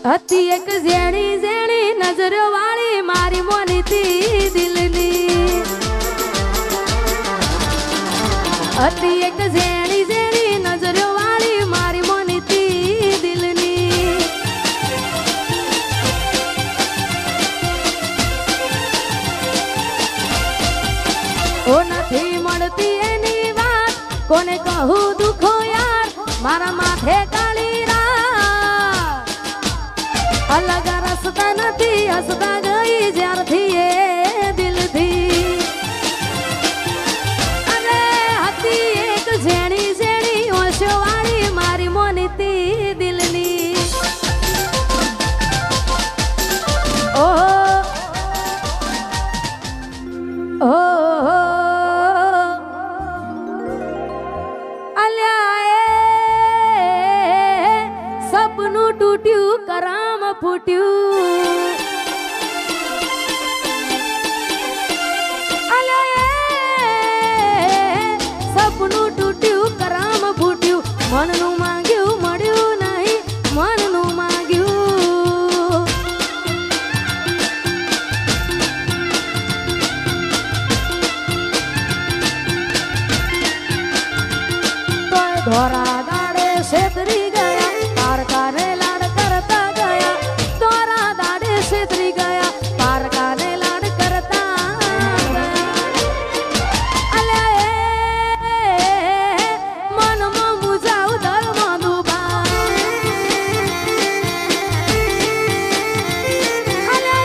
હતી એક ઝેણી ઝેણી નજરો વાળી મારી મોનીતી દિલની હતી એક ઝેણી ઝેણી નજરો વાળી મારી મોનીતી દિલની ઓ નથી મળતી એની વાત કોને કહું દુખો યાર મારા માથે કાળી રાત અલગ રસ્તા નથી હસતા ગઈ જ્યારથી એ દિલથી અને હતી એક ઝેણી ઝેણી ઓશો વાળી મારી મોનીતી દિલની ઓહો ઓહો સપનું તૂટ્યું કરામ ફૂટ્યું સપનું તૂટ્યું કરામ ફૂટ્યું મનનું માંગ્યું મળ્યું નહીં મનનું માંગ્યું તો ધોરા દાડે છેતરી ગયા પારકાને લાડ કરતા ગયા તોરા દાડે છેતરી ગયા પારકાને લાડ કરતા અલે મનમાં મુજાવ દરમાં ડૂબા અલે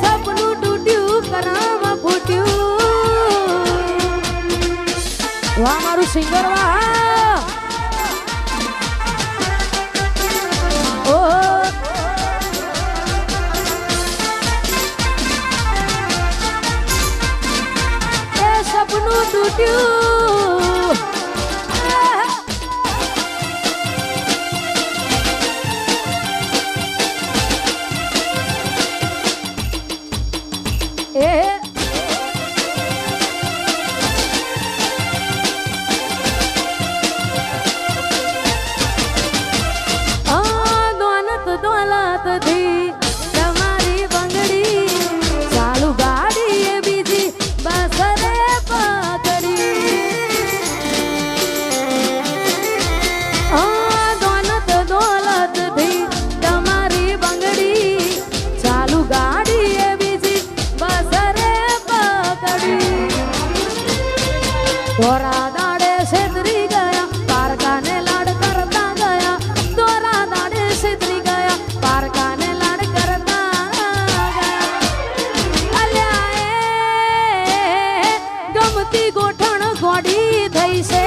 સપનું તૂટ્યું કરામ ફૂટ્યું વાહ મારું સિંગર વાહ સપનું તૂટ્યું દોલત થી તમારી બંગડી ચાલુ ગાડી એ બીજી બસ રે પકડી દોલત થી તમારી બંગડી ચાલુ ગાડી એ બીજી બસ રે પકડી ધોરા દાડે છેતરી ગયા પારકાને લાડ કરતા ગયા ધોરા દાડે છેતરી ગયા પારકાને લાડ કરતા ગયા અલ્યા ગમતી ગોઠણ ગોડી થઈ છે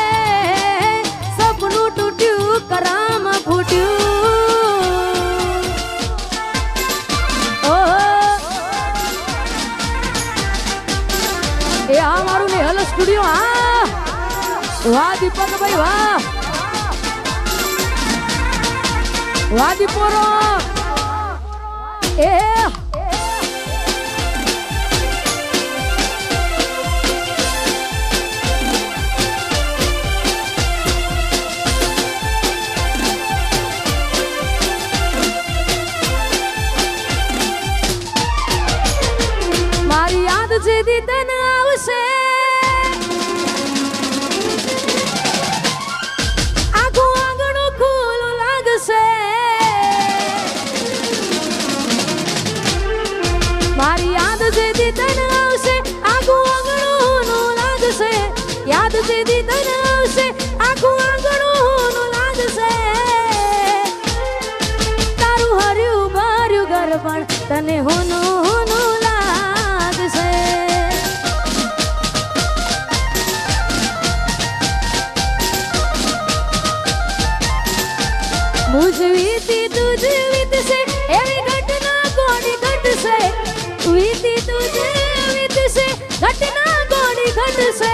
અલ્યા સપનું તૂટ્યું કરામ ફૂટ્યું એ આ મારું નેહલ સ્ટુડિયો હા વાહ દીપકભાઈ વાહ વાહ દીપોરો એ મારી યાદ જેદી તને આવશે આખું આંગણું ખુલ્લું લાગશે મારી યાદ જેદી તને આવશે આખું આંગણું લાગશે યાદ જેદી તને આવશે આખું આંગણું લાગશે તારું હર્યું ભર્યું ઘર પણ તને હોનું લાગશે મુझ વીતી તુજ વીતશે એવી ઘટના કોની ઘટશે વીતી તુજ વીતશે ઘટના કોની ઘટશે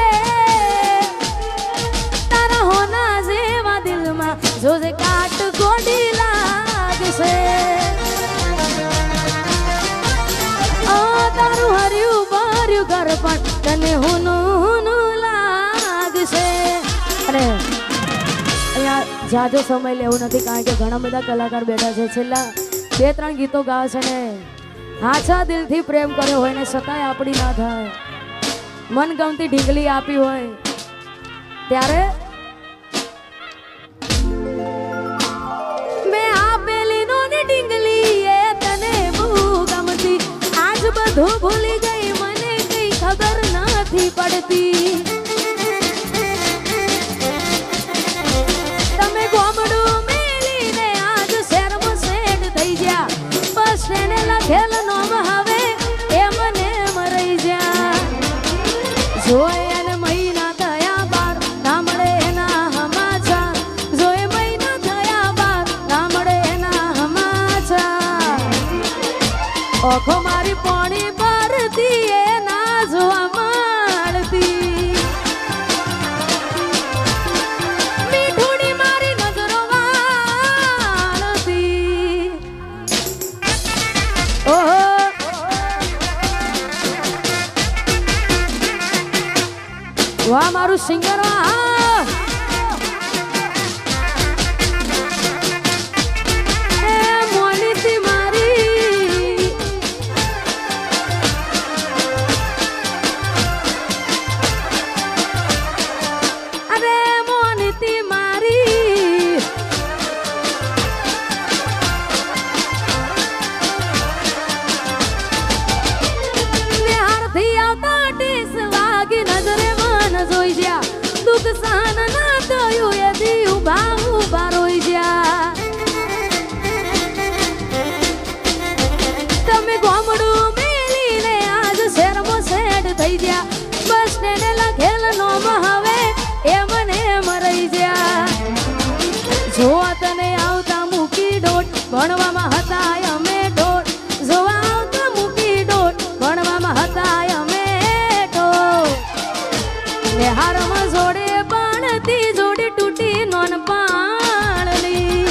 તારા હોના જેવા દિલમાં જોજે કાટ ગોડી લાગશે તારું હર્યું ભર્યું ઘર પણ તને હોનું લાગશે જાજો સમય લેવો નથી કારણ કે ઘણા બધા કલાકાર બેઠા છે છેલ્લા 2-3 ગીતો ગાવે છે ને હાચા દિલથી પ્રેમ કર્યો હોય ને છતાંય આપણી ના થાય મનગમતી ઢીંગલી આપી હોય ત્યારે મેં આપેલી નોની ઢીંગલી એ તને બહુ ગમતી આજ બધું ભૂલી ગઈ મને કઈ ખબર નથી પડતી ખેલ નોમ હવે એમ ને મરઈ જા જોય ને મહિના થયા બાર ના મળે એના હમાચા જોય મહિના થયા બાર ના મળે એના હમાચા ઓખો મારી પોણી ભરતી એ ના જોવા મળતી મીઠુડી મારી નજરો વાળતી ઓહો વાહ મારું સિંગર વાહ એ મોનીતી મારી અરે મોનીતી મારી નિહારથી આવતા ટીસ વાગી નજરે જોઈ જા દુઃખ સહન ના થયું એ દી ઉભા ઉભા રોઈ જા તમે ગોમડું મેલીને આજ શેરમાં સેડ થઈ ગયા બસ ને લખેલ નોમ હવે એ મને મરઈ જા જોવા તને આવતા મૂકી ડોટ ભણવામાં હતા અમે ડોટ જોવા આવતા મૂકી ડોટ ભણવામાં હતા અમે હારમાં જોડે બાણતી જોડે તૂટી નોન પાણલી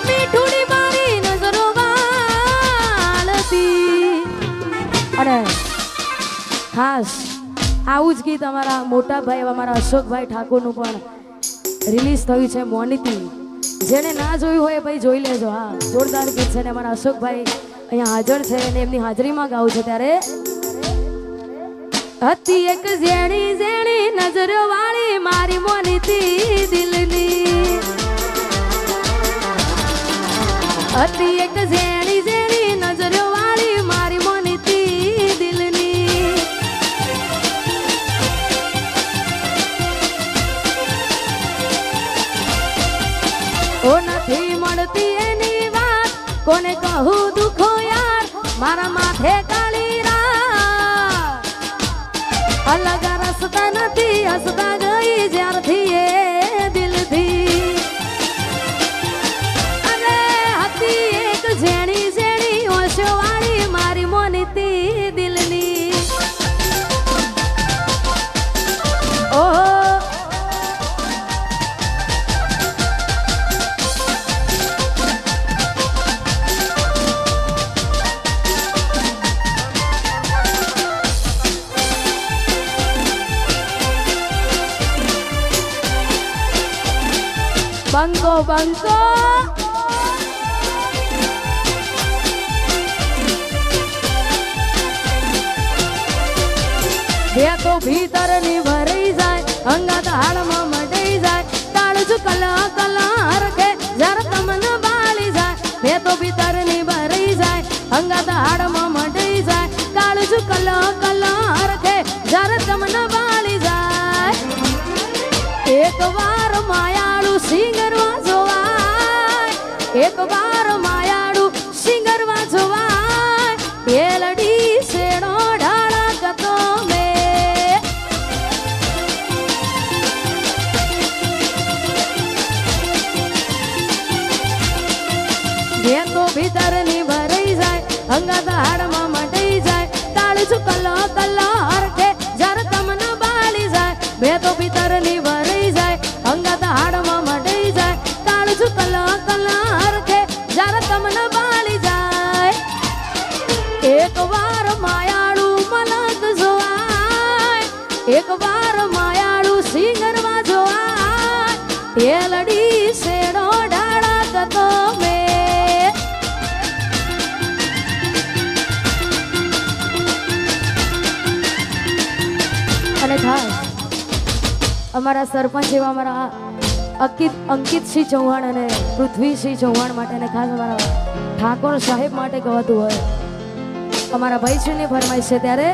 મીઠુડી મારી નજરો વાળતી અને ખાસ આવું જ ગીત અમારા મોટા ભાઈ અમારા અશોકભાઈ ઠાકોરનું પણ રિલીઝ થયું છે મોનીતી જેને ના જોયું હોય ભાઈ જોઈ લેજો હા જોરદાર ગીત છે ને અમારા અશોકભાઈ અહીંયા હાજર છે અને એમની હાજરીમાં ગાવું છે ત્યારે હતી એક ઝેણી ઝેણી નજરો વાળી મારી મોનીતી દિલની હતી એક ઝેણી ઝેણી નજરો વાળી મારી મોનીતી દિલની ઓ નથી મળતી એની વાત કોને કહું દુખો યાર મારા માથે કાળી અલગ રસ્તા નથી હસતા ગઈ જ્યારથી એ દિલથી અરે હતી એક ઝેણી ઝેણી ઓશો વાળી મારી મોનીતી દિલની ઓહો બંકો બંકો બે તો ભીતર ની ભરાઈ જાય અંગાત હાડમાં મટાઈ જાય તાળજુ કલા કલા હરખે જરા તમને બાળી જાય બે તો ભીતર ની ભરાઈ જાય અંગાત હાડમાં મટાઈ જાય તાળજુ કલા કલા હરખે જરા તમને બાળી જાય એક વાર માયાળું સિંગરવા જોવાય એક વાર માયાળું સિંગરવા જોવાય બેલડી શેડો ઢાળા કતો મે બે તો ભીતર ની ભરાઈ જાય અંગાત હાડમાં મટાઈ જાય તાળજુ કલો કલો હરખે જરા તમને બાળી જાય બે તો ભીતર ની ભરાઈ જાય અંગાત હાડમાં મટાઈ જાય તાળજુ કલો કલો હરખે જરા તમને બાળી જાય એક વાર માયાળું મલક જોવાય એક વાર માયાળું સિંગરવા જોવાય ટેલડી શેડો ડાળા તો મે અને ખાસ અમારા સરપંચ એવા અમારા અંકિતસિંહ ચૌહાણ અને પૃથ્વીસિંહ ચૌહાણ માટે અને ખાસ અમારા ઠાકોર સાહેબ માટે ગવાતું હોય અમારા ભાઈશ્રીની ફરમાઈશ છે ત્યારે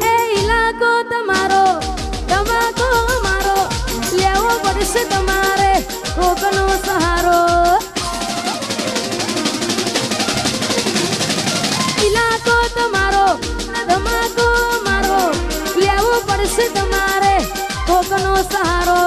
એ ઇલાકો તમારો તમાકો મારો લેવો પડશે તમારે કોકનો સહારો ઇલાકો તમારો તમાકો મારો લેવો પડશે તમારે કોકનો સહારો